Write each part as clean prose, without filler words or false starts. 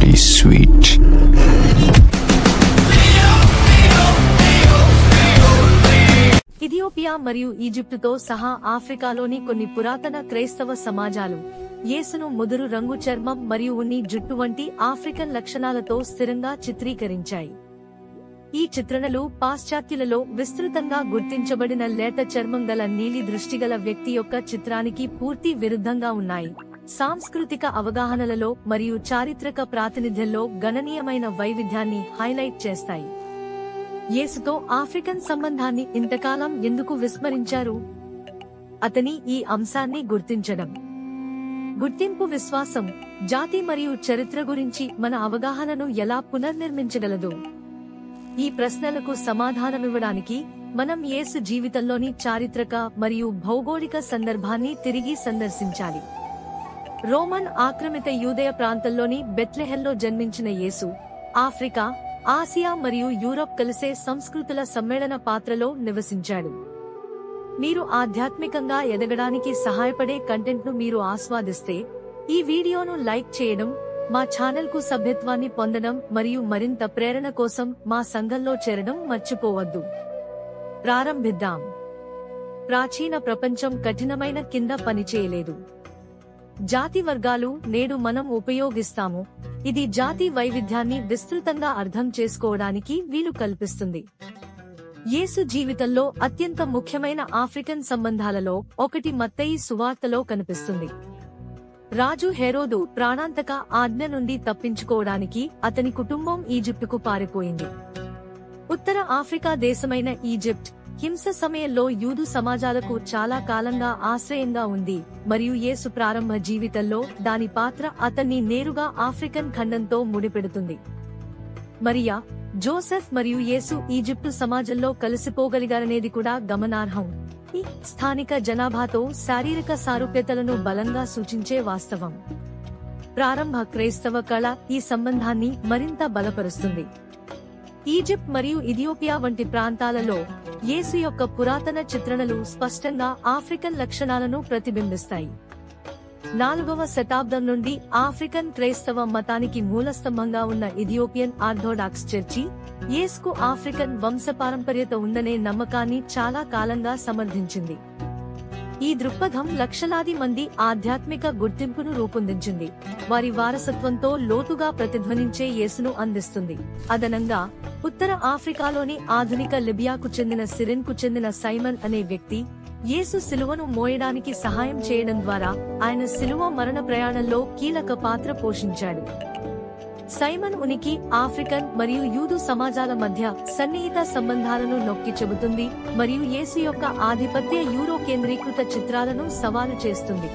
very sweet. Ethiopia మరియు ఈజిప్టుతో సహా ఆఫ్రికాలోని కొన్ని పురాతన క్రైస్తవ సమాజాలు యేసును ముదురు రంగు చర్మం మరియు ఉన్ని జుట్టు వంటి ఆఫ్రికన్ లక్షణాలతో స్థిరంగా చిత్రీకరించాయి. ఈ చిత్రణలు పాశ్చాత్యులలో విస్తృతంగా గుర్తించబడిన లేత చర్మం గల నీలి దృష్టిగల వ్యక్తి యొక్క చిత్రానికి పూర్తి విరుద్ధంగా ఉన్నాయి. సాంస్కృతిక అవగాహనలలో మరియు చారిత్రక ప్రాతినిధ్యంలో గణనీయమైన వైవిధ్యాన్ని హైలైట్ చేస్తాయి. యేసుతో ఆఫ్రికన్ సంబంధాన్ని ఇంతకాలం ఎందుకు విస్మరించారు? అతని ఈ అంశాన్ని గుర్తించడం, గుర్తింపు విశ్వాసం, జాతి మరియు చరిత్ర గురించి మన అవగాహనను ఎలా పునర్నిర్మించగలదు? ఈ ప్రశ్నలకు సమాధానమివ్వడానికి మనం యేసు జీవితంలోని చారిత్రక మరియు భౌగోళిక సందర్భాన్ని తిరిగి సందర్శించాలి. రోమన్ ఆక్రమిత యూదయ ప్రాంతంలోని బెత్లెహెంలో జన్మించిన యేసు ఆఫ్రికా, ఆసియా మరియు యూరప్ కలిసే సంస్కృతుల సమ్మేళన పాత్రలో నివసించాడు. మీరు ఆధ్యాత్మికంగా ఎదగడానికి సహాయపడే కంటెంట్ను మీరు ఆస్వాదిస్తే ఈ వీడియోను లైక్ చేయడం, మా ఛానల్కు సభ్యత్వాన్ని పొందడం మరియు మరింత ప్రేరణ కోసం మా సంఘంలో చేరడం మర్చిపోవద్దు. ప్రారంభిద్దాం. ప్రాచీన ప్రపంచం కఠినమైన కింద పనిచేయలేదు. జాతి వర్గాలు నేడు మనం ఉపయోగిస్తాము. ఇది జాతి వైవిధ్యాన్ని విస్తృతంగా అర్థం చేసుకోవడానికి వీలు కల్పిస్తుంది. యేసు జీవితంలో అత్యంత ముఖ్యమైన ఆఫ్రికన్ సంబంధాలలో ఒకటి మత్తయి సువార్తలో కనిపిస్తుంది. రాజు హెరోదు ప్రాణాంతక ఆజ్ఞ నుండి తప్పించుకోవడానికి అతని కుటుంబం ఈజిప్టుకు పారిపోయింది. ఉత్తర ఆఫ్రికా దేశమైన ఈజిప్ట్ హింస సమయంలో యూదు సమాజాలకు చాలా కాలంగా ఆశ్రయంగా ఉంది మరియు యేసు ప్రారంభ జీవితంలో దాని పాత్ర అతన్ని నేరుగా ఆఫ్రికన్ ఖండంతో ముడిపెడుతుంది. మరియా, జోసెఫ్ మరియు యేసు ఈజిప్టు సమాజంలో కలిసిపోగలిగారనేది కూడా గమనార్హం. ఈ స్థానిక జనాభాతో శారీరక సారూప్యతలను బలంగా సూచించే వాస్తవం. ప్రారంభ క్రైస్తవ కళ ఈ సంబంధాన్ని మరింత బలపరుస్తుంది. ఈజిప్ట్ మరియు ఇథియోపియా వంటి ప్రాంతాలలో యేసు యొక్క పురాతన చిత్రణలు స్పష్టంగా ఆఫ్రికన్ లక్షణాలను ప్రతిబింబిస్తాయి. 4వ శతాబ్దం నుండి ఆఫ్రికన్ క్రైస్తవ మతానికి మూలస్తంభంగా ఉన్న ఇథియోపియన్ ఆర్థోడాక్స్ చర్చి యేసుకు ఆఫ్రికన్ వంశపారంపర్యత ఉందనే నమ్మకాన్ని చాలా కాలంగా సమర్థించింది. ఈ దృక్పథం లక్షలాది మంది ఆధ్యాత్మిక గుర్తింపును రూపొందించింది, వారి వారసత్వంతో లోతుగా ప్రతిధ్వనించే యేసును అందిస్తుంది. అదనంగా ఉత్తర ఆఫ్రికాలోని ఆధునిక లిబియాకు చెందిన సిరిన్కు చెందిన సైమన్ అనే వ్యక్తి యేసు సిలువను మోయడానికి సహాయం చేయడం ద్వారా ఆయన సిలువ మరణ ప్రయాణంలో కీలక పాత్ర పోషించాడు. సైమన్ ఉనికి ఆఫ్రికన్ మరియు యూదు సమాజాల మధ్య సన్నిహిత సంబంధాలను నొక్కి చెబుతుంది మరియు యేసు యొక్క ఆధిపత్య యూరో కేంద్రీకృత చిత్రాలను సవాలు చేస్తుంది.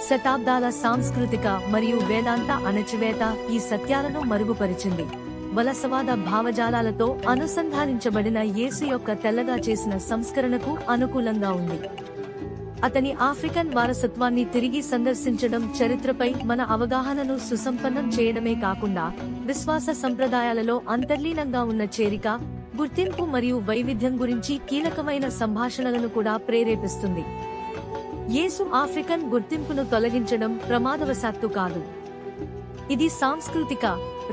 శతాబ్దాల సాంస్కృతిక మరియు వేదాంత అణచివేత ఈ సత్యాలను మరుగుపరిచింది. వలసవాద భావజాలాలతో అనుసంధానించబడిన యేసు యొక్క తెల్లగా చేసిన సంస్కరణకు అనుకూలంగా ఉంది. అతని ఆఫ్రికన్ వారసత్వాన్ని తిరిగి సందర్శించడం చరిత్రపై మన అవగాహనను సుసంపన్నం చేయడమే కాకుండా విశ్వాస సంప్రదాయాలలో అంతర్లీనంగా ఉన్న చేరిక, గుర్తింపు మరియు వైవిధ్యం గురించి కీలకమైన సంభాషణలను కూడా ప్రేరేపిస్తుంది. యేసు ఆఫ్రికన్ గుర్తింపును తొలగించడం ప్రమాదవశాత్తు కాదు. ఇది సాంస్కృతిక,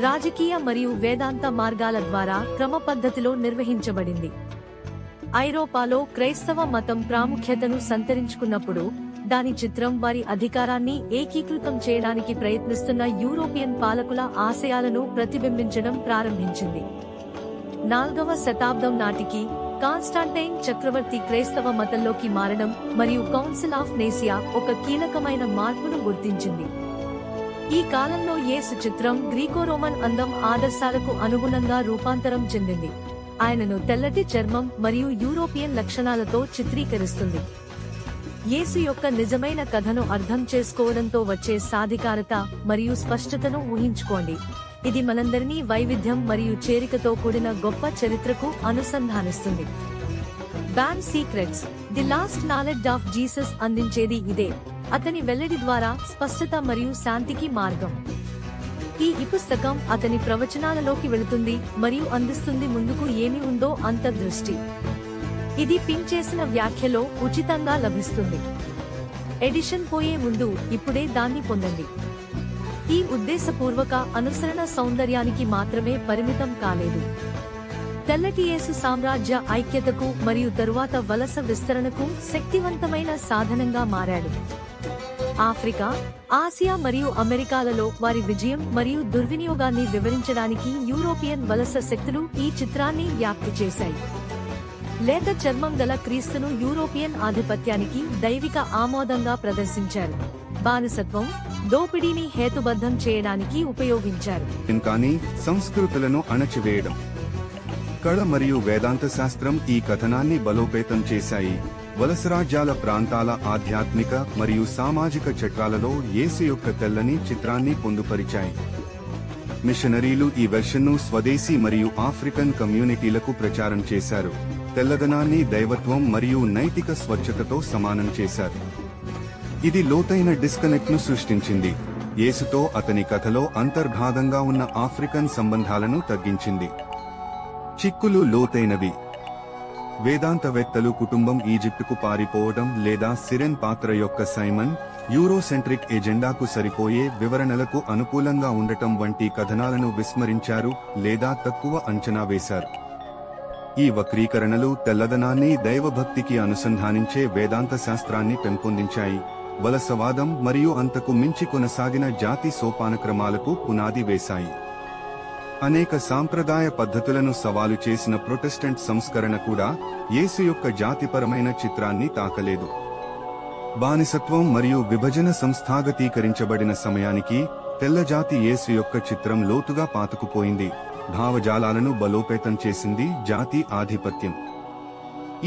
రాజకీయ మరియు వేదాంత మార్గాల ద్వారా క్రమపద్ధతిలో నిర్వహించబడింది. ఐరోపాలో క్రైస్తవ మతం ప్రాముఖ్యతను సంతరించుకున్నప్పుడు దాని చిత్రం వారి అధికారాన్ని ఏకీకృతం చేయడానికి ప్రయత్నిస్తున్న యూరోపియన్ పాలకుల ఆశయాలను ప్రతిబింబించడం ప్రారంభించింది. 4వ శతాబ్దం నాటికి కాన్స్టాంటైన్ చక్రవర్తి క్రైస్తవ మతంలోకి మారడం మరియు కౌన్సిల్ ఆఫ్ నేసియా ఒక కీలకమైన మార్పును గుర్తించింది. ఈ కాలంలో యేసు చిత్రం గ్రీకో రోమన్ అందం ఆదర్శాలకు అనుగుణంగా రూపాంతరం చెందింది. ఆయనను తెల్లటి చర్మం మరియు యూరోపియన్ లక్షణాలతో చిత్రీకరిస్తుంది. యేసు యొక్క నిజమైన కథను అర్థం చేసుకోవడంతో వచ్చే సాధికారత మరియు స్పష్టతను ఊహించుకోండి. ఇది మనందరినీ వైవిధ్యం మరియు చేరికతో కూడిన గొప్ప చరిత్రకు అనుసంధానిస్తుంది. Ban secrets, the last knowledge of Jesus అందించేది ఇదే. అతని వెల్లడి ద్వారా స్పష్టత మరియు శాంతికి మార్గం. ఈ పుస్తకం అతని ప్రవచనాలలోకి వెళుతుంది మరియు అందిస్తుంది ముందుకు ఏమి ఉందో అంతర్దృష్టి. ఇది పిన్ చేసిన వ్యాఖ్యలో ఉచితంగా లభిస్తుంది. ఎడిషన్ పోయే ముందు ఇప్పుడే దాన్ని పొందండి. ఈ ఉద్దేశపూర్వక అనుసరణ సౌందర్యానికి మాత్రమే పరిమితం కాలేదు. తెల్లటి యేసు సామ్రాజ్య ఐక్యతకు మరియు తరువాత వలస విస్తరణకు శక్తివంతమైన సాధనంగా మారాడు. ఆఫ్రికా, ఆసియా మరియు అమెరికాలలో వారి విజయం మరియు దుర్వినియోగాన్ని వివరించడానికి యూరోపియన్ వలస శక్తులు ఈ చిత్రాన్ని వ్యాప్తి చేశాయి. లేత చర్మం గల క్రీస్తును యూరోపియన్ ఆధిపత్యానికి దైవిక ఆమోదంగా ప్రదర్శించారు. బానిసత్వం, దోపిడీని హేతుబద్ధం చేయడానికి ఉపయోగించారు. కానీ సంస్కృతులను అణచివేయడం, కళ మరియు వేదాంత శాస్త్రం ఈ కథనాన్ని బలోపేతం చేశాయి. వలసరాజ్యాల ప్రాంతాల ఆధ్యాత్మిక మరియు సామాజిక చట్రాలలో యేసు యొక్క తెల్లని చిత్రాన్ని పొందుపరిచాయి. మిషనరీలు ఈ వెర్షన్ను స్వదేశీ మరియు ఆఫ్రికన్ కమ్యూనిటీలకు ప్రచారం చేశారు. తెల్లదనాన్ని దైవత్వం మరియు నైతిక స్వచ్ఛతతో సమానం చేశారు. ఇది లోతైన డిస్కనెక్ట్ను సృష్టించింది. యేసుతో అతని కథలో అంతర్భాగంగా ఉన్న ఆఫ్రికన్ సంబంధాలను తగ్గించింది. చిక్కులు లోతైనవి. వేదాంతవేత్తలు కుటుంబం ఈజిప్టుకు పారిపోవడం లేదా సిరెన్ పాత్ర యొక్క సైమన్ యూరోసెంట్రిక్ ఎజెండాకు సరిపోయే వివరణలకు అనుకూలంగా ఉండటం వంటి కథనాలను విస్మరించారు లేదా తక్కువ అంచనా వేశారు. ఈ వక్రీకరణలు తెల్లదనాన్ని దైవభక్తికి అనుసంధానించే వేదాంత శాస్త్రాన్ని పెంపొందించాయి. వలసవాదం మరియు అంతకు మించి కొనసాగిన జాతి సోపానక్రమాలకు పునాది వేశాయి. అనేక సాంప్రదాయ పద్ధతులను సవాలు చేసిన ప్రొటెస్టెంట్ సంస్కరణ కూడా యేసు యొక్క జాతిపరమైన చిత్రాన్ని తాకలేదు. బానిసత్వం మరియు విభజన సంస్థాగతీకరించబడిన సమయానికి తెల్లజాతి యేసు యొక్క చిత్రం లోతుగా పాతుకుపోయింది. భావజాలాలను బలోపేతం చేసింది జాతి ఆధిపత్యం.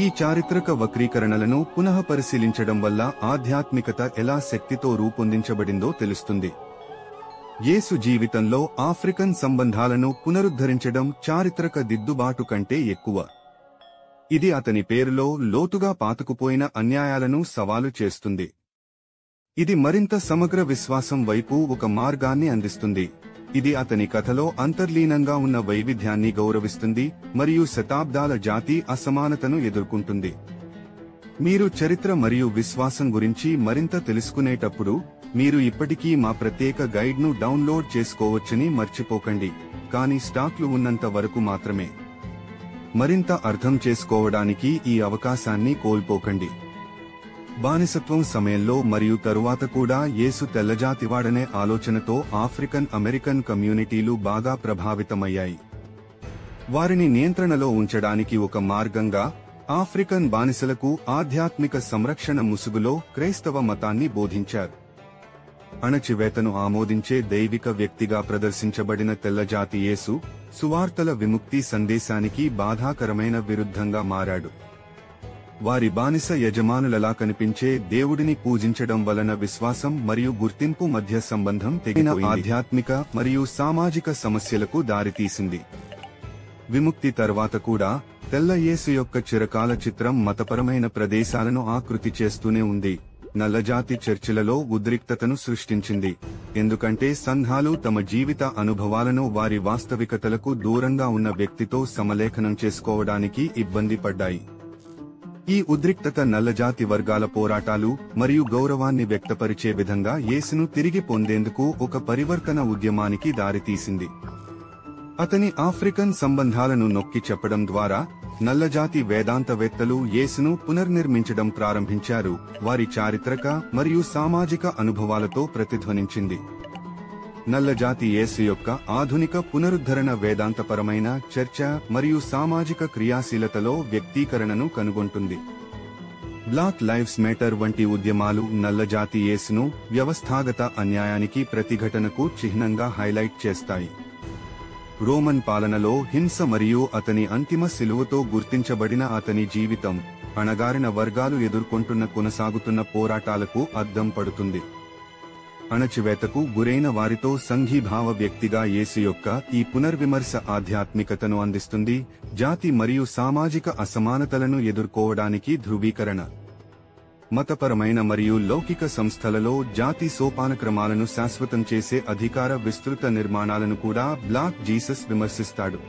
ఈ చారిత్రక వక్రీకరణలను పునఃపరిశీలించడం వల్ల ఆధ్యాత్మికత ఎలా శక్తితో రూపొందించబడిందో తెలుస్తుంది. యేసు జీవితంలో ఆఫ్రికన్ సంబంధాలను పునరుద్ధరించడం చారిత్రక దిద్దుబాటు కంటే ఎక్కువ. ఇది అతని పేరులో లోతుగా పాతుకుపోయిన అన్యాయాలను సవాలు చేస్తుంది. ఇది మరింత సమగ్ర విశ్వాసం వైపు ఒక మార్గాన్ని అందిస్తుంది. ఇది అతని కథలో అంతర్లీనంగా ఉన్న వైవిధ్యాన్ని గౌరవిస్తుంది మరియు శతాబ్దాల జాతి అసమానతను ఎదుర్కొంటుంది. మీరు చరిత్ర మరియు విశ్వాసం గురించి మరింత తెలుసుకునేటప్పుడు మీరు ఇప్పటికీ మా ప్రత్యేక గైడ్ను డౌన్లోడ్ చేసుకోవచ్చని మర్చిపోకండి, కానీ స్టాక్లు ఉన్నంత వరకు మాత్రమే. మరింత అర్థం చేసుకోవడానికి ఈ అవకాశాన్ని కోల్పోకండి. బానిసత్వం సమయంలో మరియు తరువాత కూడా యేసు తెల్లజాతివాడనే ఆలోచనతో ఆఫ్రికన్ అమెరికన్ కమ్యూనిటీలు బాగా ప్రభావితమయ్యాయి. వారిని నియంత్రణలో ఉంచడానికి ఒక మార్గంగా ఆఫ్రికన్ బానిసలకు ఆధ్యాత్మిక సంరక్షణ ముసుగులో క్రైస్తవ మతాన్ని బోధించారు. అణచివేతను ఆమోదించే దైవిక వ్యక్తిగా ప్రదర్శించబడిన తెల్లజాతి యేసు సువార్తల విముక్తి సందేశానికి బాధాకరమైన విరుద్ధంగా మారాడు. వారి బానిస యజమానులలా కనిపించే దేవుడిని పూజించడం వలన విశ్వాసం మరియు గుర్తింపు మధ్య సంబంధం తెగిన ఆధ్యాత్మిక మరియు సామాజిక సమస్యలకు దారితీసింది. విముక్తి తర్వాత కూడా తెల్ల యేసు యొక్క చిరకాల చిత్రం మతపరమైన ప్రదేశాలను ఆకృతి చేస్తూనే ఉంది. నల్లజాతి చర్చిలలో ఉద్రిక్తతను సృష్టించింది, ఎందుకంటే సంఘాలు తమ జీవిత అనుభవాలను వారి వాస్తవికతలకు దూరంగా ఉన్న వ్యక్తితో సమలేఖనం చేసుకోవడానికి ఇబ్బంది పడ్డాయి. ఈ ఉద్రిక్తత నల్లజాతి వర్గాల పోరాటాలు మరియు గౌరవాన్ని వ్యక్తపరిచే విధంగా యేసును తిరిగి పొందేందుకు ఒక పరివర్తన ఉద్యమానికి దారితీసింది. అతని ఆఫ్రికన్ సంబంధాలను నొక్కి చెప్పడం ద్వారా నల్లజాతి వేదాంతవేత్తలు యేసును పునర్నిర్మించడం ప్రారంభించారు. వారి చారిత్రక మరియు సామాజిక అనుభవాలతో ప్రతిధ్వనించింది. నల్లజాతి యేసు యొక్క ఆధునిక పునరుద్ధరణ వేదాంతపరమైన చర్చ మరియు సామాజిక క్రియాశీలతలో వ్యక్తీకరణను కనుగొంటుంది. బ్లాక్ లైవ్స్ మ్యాటర్ వంటి ఉద్యమాలు నల్లజాతి యేసును వ్యవస్థాగత అన్యాయానికి ప్రతిఘటనకు చిహ్నంగా హైలైట్ చేస్తాయి. రోమన్ పాలనలో హింస మరియు అతని అంతిమ శిలువతో గుర్తించబడిన అతని జీవితం అణగారిన వర్గాలు ఎదుర్కొంటున్న కొనసాగుతున్న పోరాటాలకు అద్దం పడుతుంది. అణచివేతకు గురైన వారితో సంఘీభావ వ్యక్తిగా యేసు యొక్క ఈ పునర్విమర్శ ఆధ్యాత్మికతను అందిస్తుంది. జాతి మరియు సామాజిక అసమానతలను ఎదుర్కోవడానికి ధృవీకరణ. మతపరమైన మరియు లౌకిక సంస్థలలో జాతి సోపానక్రమాలను శాశ్వతం చేసే అధికార విస్తృత నిర్మాణాలను కూడా బ్లాక్ జీసస్ విమర్శిస్తాడు.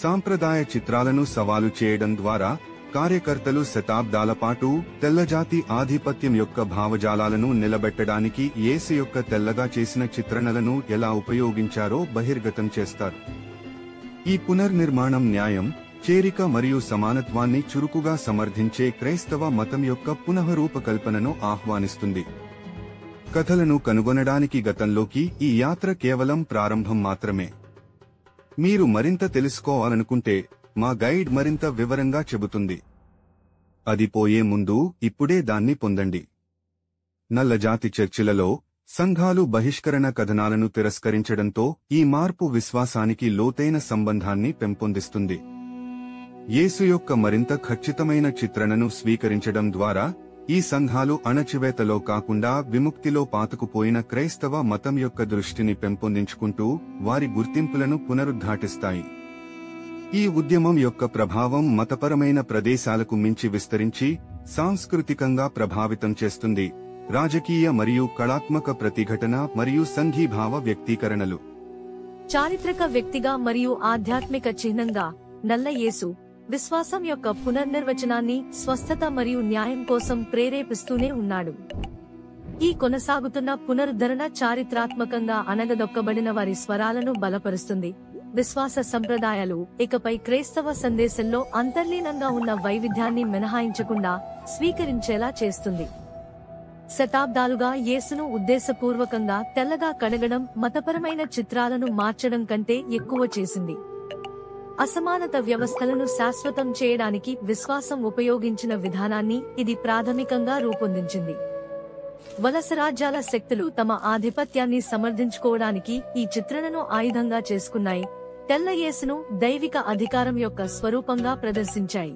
సాంప్రదాయ చిత్రాలను సవాలు చేయడం ద్వారా కార్యకర్తలు శతాబ్దాల పాటు తెల్లజాతి ఆధిపత్యం యొక్క భావజాలాలను నిలబెట్టడానికి యేసు యొక్క తెల్లగా చేసిన చిత్రణలను ఎలా ఉపయోగించారో బహిర్గతం చేస్తారు. ఈ పునర్నిర్మాణం న్యాయం, చేరిక మరియు సమానత్వాన్ని చురుకుగా సమర్థించే క్రైస్తవ మతం యొక్క పునఃరూపకల్పనను ఆహ్వానిస్తుంది. కథలను కనుగొనడానికి గతంలోకి ఈ యాత్ర కేవలం ప్రారంభం మాత్రమే. మీరు మరింత తెలుసుకోవాలనుకుంటే మా గైడ్ మరింత వివరంగా చెబుతుంది. అది పోయే ముందు ఇప్పుడే దాన్ని పొందండి. నల్లజాతి చర్చిలలో సంఘాలు బహిష్కరణ కథనాలను తిరస్కరించడంతో ఈ మార్పు విశ్వాసానికి లోతైన సంబంధాన్ని పెంపొందిస్తుంది. యేసు యొక్క మరింత ఖచ్చితమైన చిత్రణను స్వీకరించడం ద్వారా ఈ సంఘాలు అణచివేతలో కాకుండా విముక్తిలో పాతుకుపోయిన క్రైస్తవ మతం యొక్క దృష్టిని పెంపొందించుకుంటూ వారి గుర్తింపులను పునరుద్ఘాటిస్తాయి. ఈ ఉద్యమం యొక్క ప్రభావం మతపరమైన ప్రదేశాలకు మించి విస్తరించి సాంస్కృతికంగా ప్రభావితం చేస్తుంది. రాజకీయ మరియు కళాత్మక ప్రతిఘటన మరియు సంఘీభావ వ్యక్తీకరణలు. చారిత్రక వ్యక్తిగా మరియు ఆధ్యాత్మిక చిహ్నంగా నల్ల యేసు విశ్వాసం యొక్క పునర్నిర్వచనాన్ని స్వస్థత మరియు న్యాయం కోసం ప్రేరేపిస్తూనే ఉన్నాడు. ఈ కొనసాగుతున్న పునరుద్ధరణ చారిత్రాత్మకంగా అణగదొక్కబడిన వారి స్వరాలను బలపరుస్తుంది. విశ్వాస సంప్రదాయాలు ఇకపై క్రైస్తవ సందేశంలో అంతర్లీనంగా ఉన్న వైవిధ్యాన్ని మినహాయించకుండా స్వీకరించేలా చేస్తుంది. శతాబ్దాలుగా యేసును ఉద్దేశపూర్వకంగా తెల్లగా కడగడం మతపరమైన చిత్రాలను మార్చడం కంటే ఎక్కువ చేసింది. అసమానత వ్యవస్థలను శాశ్వతం చేయడానికి విశ్వాసం ఉపయోగించిన విధానాన్ని ఇది ప్రాథమికంగా రూపొందించింది. వలసరాజ్యాల శక్తులు తమ ఆధిపత్యాన్ని సమర్థించుకోవడానికి ఈ చిత్రణను ఆయుధంగా చేసుకున్నాయి. తెల్ల యేసును దైవిక అధికారం యొక్క స్వరూపంగా ప్రదర్శించాయి.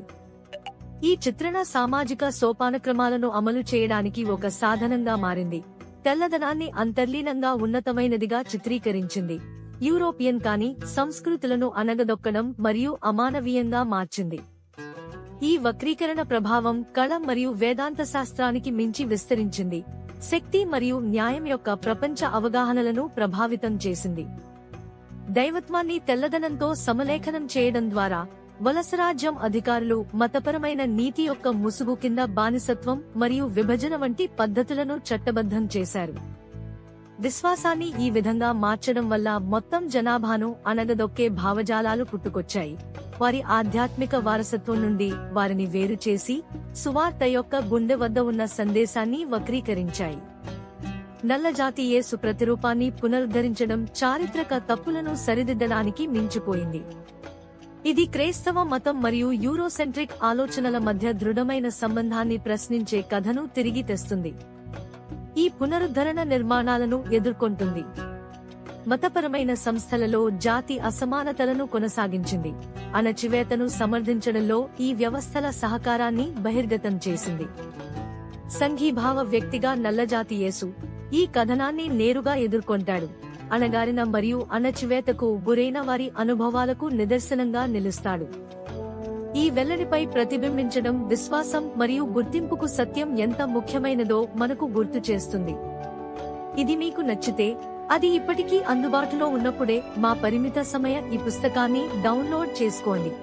ఈ చిత్రణ సామాజిక సోపానక్రమాలను అమలు చేయడానికి ఒక సాధనంగా మారింది. తెల్లదనాన్ని అంతర్లీనంగా ఉన్నతమైనదిగా చిత్రీకరించింది. యూరోపియన్ కాని సంస్కృతులను అణగదొక్కడం మరియు అమానవీయంగా మార్చింది. ఈ వక్రీకరణ ప్రభావం కళ మరియు వేదాంత శాస్త్రానికి మించి విస్తరించింది. శక్తి మరియు న్యాయం యొక్క ప్రపంచ అవగాహనలను ప్రభావితం చేసింది. దైవత్వాన్ని తెల్లదనంతో సమలేఖనం చేయడం ద్వారా వలసరాజ్యం అధికారులు మతపరమైన నీతి యొక్క ముసుగు కింద బానిసత్వం మరియు విభజన వంటి పద్ధతులను చట్టబద్ధం చేశారు. విశ్వాసాన్ని ఈ విధంగా మార్చడం వల్ల మొత్తం జనాభాను అణగదొక్కే భావజాలాలు పుట్టుకొచ్చాయి. వారి ఆధ్యాత్మిక వారసత్వం నుండి వారిని వేరు చేసి సువార్త యొక్క గుండె వద్ద ఉన్న సందేశాన్ని వక్రీకరించాయి. నల్లజాతి యేసు ప్రతిరూపాన్ని పునరుద్ధరించడం చారిత్రక తప్పులను సరిదిద్దడానికి మించిపోయింది. ఇది క్రైస్తవ మతం మరియు యూరోసెంట్రిక్ ఆలోచనల మధ్య దృఢమైన సంబంధాన్ని ప్రశ్నించే కథను తిరిగి తెస్తుంది. ఈ పునరుద్ధరణ నిర్మాణాలను ఎదుర్కొంటుంది. మతపరమైన సంస్థలలో జాతి అసమానతలను కొనసాగించింది. అణచివేతను సమర్థించడంలో ఈ వ్యవస్థల సహకారాన్ని బహిర్గతం చేసింది. సంఘీభావ వ్యక్తిగా నల్లజాతి యేసు ఈ కథనాన్ని నేరుగా ఎదుర్కొంటాడు. అణగారిన మరియు అణచివేతకు గురైన వారి అనుభవాలకు నిదర్శనంగా నిలుస్తాడు. ఈ వెల్లడిపై ప్రతిబింబించడం విశ్వాసం మరియు గుర్తింపుకు సత్యం ఎంత ముఖ్యమైనదో మనకు గుర్తు చేస్తుంది. ఇది మీకు నచ్చితే అది ఇప్పటికీ అందుబాటులో ఉన్నప్పుడే మా పరిమిత సమయ ఈ పుస్తకాన్ని డౌన్లోడ్ చేసుకోండి.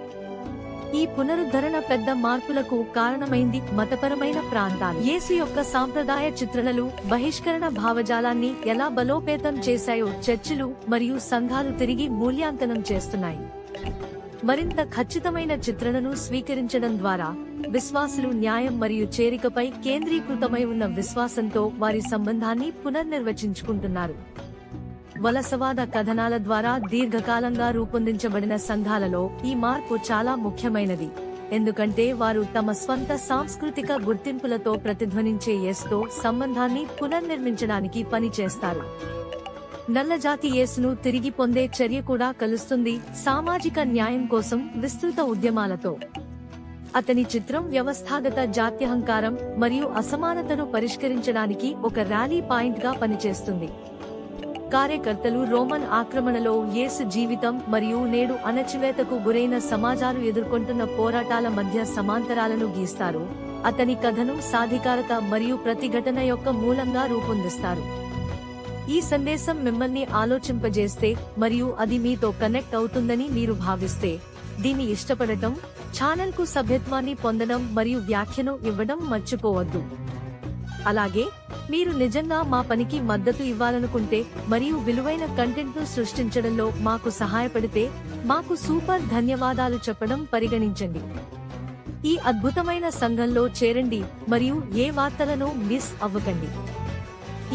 ఈ పునరుద్ధరణ పెద్ద మార్పులకు కారణమైంది. మతపరమైన ప్రాంతాలు యేసు యొక్క సాంప్రదాయ చిత్రణలు బహిష్కరణ భావజాలాన్ని ఎలా బలోపేతం చేశాయో చర్చిలు మరియు సంఘాలు తిరిగి మూల్యాంకనం చేస్తున్నాయి. మరింత ఖచ్చితమైన చిత్రణను స్వీకరించడం ద్వారా విశ్వాసులు న్యాయం మరియు చేరికపై కేంద్రీకృతమై ఉన్న విశ్వాసంతో వారి సంబంధాన్ని పునర్నిర్వచించుకుంటున్నారు. వలసవాద కథనాల ద్వారా దీర్ఘకాలంగా రూపొందించబడిన సంఘాలలో ఈ మార్పు చాలా ముఖ్యమైనది, ఎందుకంటే వారు తమ స్వంత సాంస్కృతిక గుర్తింపులతో ప్రతిధ్వనించే యేసుతో సంబంధాన్ని పునర్నిర్మించడానికి పనిచేస్తారు. నల్లజాతి యేసును తిరిగి పొందే చర్య కూడా కలుస్తుంది సామాజిక న్యాయం కోసం విస్తృత ఉద్యమాలతో. అతని చిత్రం వ్యవస్థాగత జాత్యహంకారం మరియు అసమానతను పరిష్కరించడానికి ఒక ర్యాలీ పాయింట్ గా పనిచేస్తుంది. కార్యకర్తలు రోమన్ ఆక్రమణలో యేసు జీవితం మరియు నేడు అణచివేతకు గురైన సమాజాలు ఎదుర్కొంటున్న పోరాటాల మధ్య సమాంతరాలను గీస్తారు. అతని కథను సాధికారత మరియు ప్రతిఘటన యొక్క మూలంగా రూపొందిస్తారు. ఈ సందేశం మిమ్మల్ని ఆలోచింపజేస్తే మరియు అది మీతో కనెక్ట్ అవుతుందని మీరు భావిస్తే దీన్ని ఇష్టపడటం, ఛానల్ కు సభ్యత్వాన్ని పొందడం మరియు వ్యాఖ్యను ఇవ్వడం మర్చిపోవద్దు. అలాగే మీరు నిజంగా మా పనికి మద్దతు ఇవ్వాలనుకుంటే మరియు విలువైన కంటెంట్ ను సృష్టించడంలో మాకు సహాయపడితే మాకు సూపర్ ధన్యవాదాలు చెప్పడం పరిగణించండి. ఈ అద్భుతమైన సంఘంలో చేరండి మరియు ఏ వార్తలను మిస్ అవ్వకండి.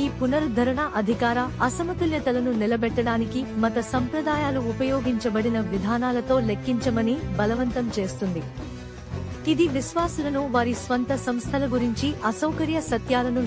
ఈ పునరుద్ధరణ అధికార అసమతుల్యతలను నిలబెట్టడానికి మత సంప్రదాయాలు ఉపయోగించబడిన విధానాలతో లెక్కించమని బలవంతం చేస్తుంది. ఇది విశ్వాసులను వారి స్వంత సంస్థల గురించి అసౌకర్య సత్యాలను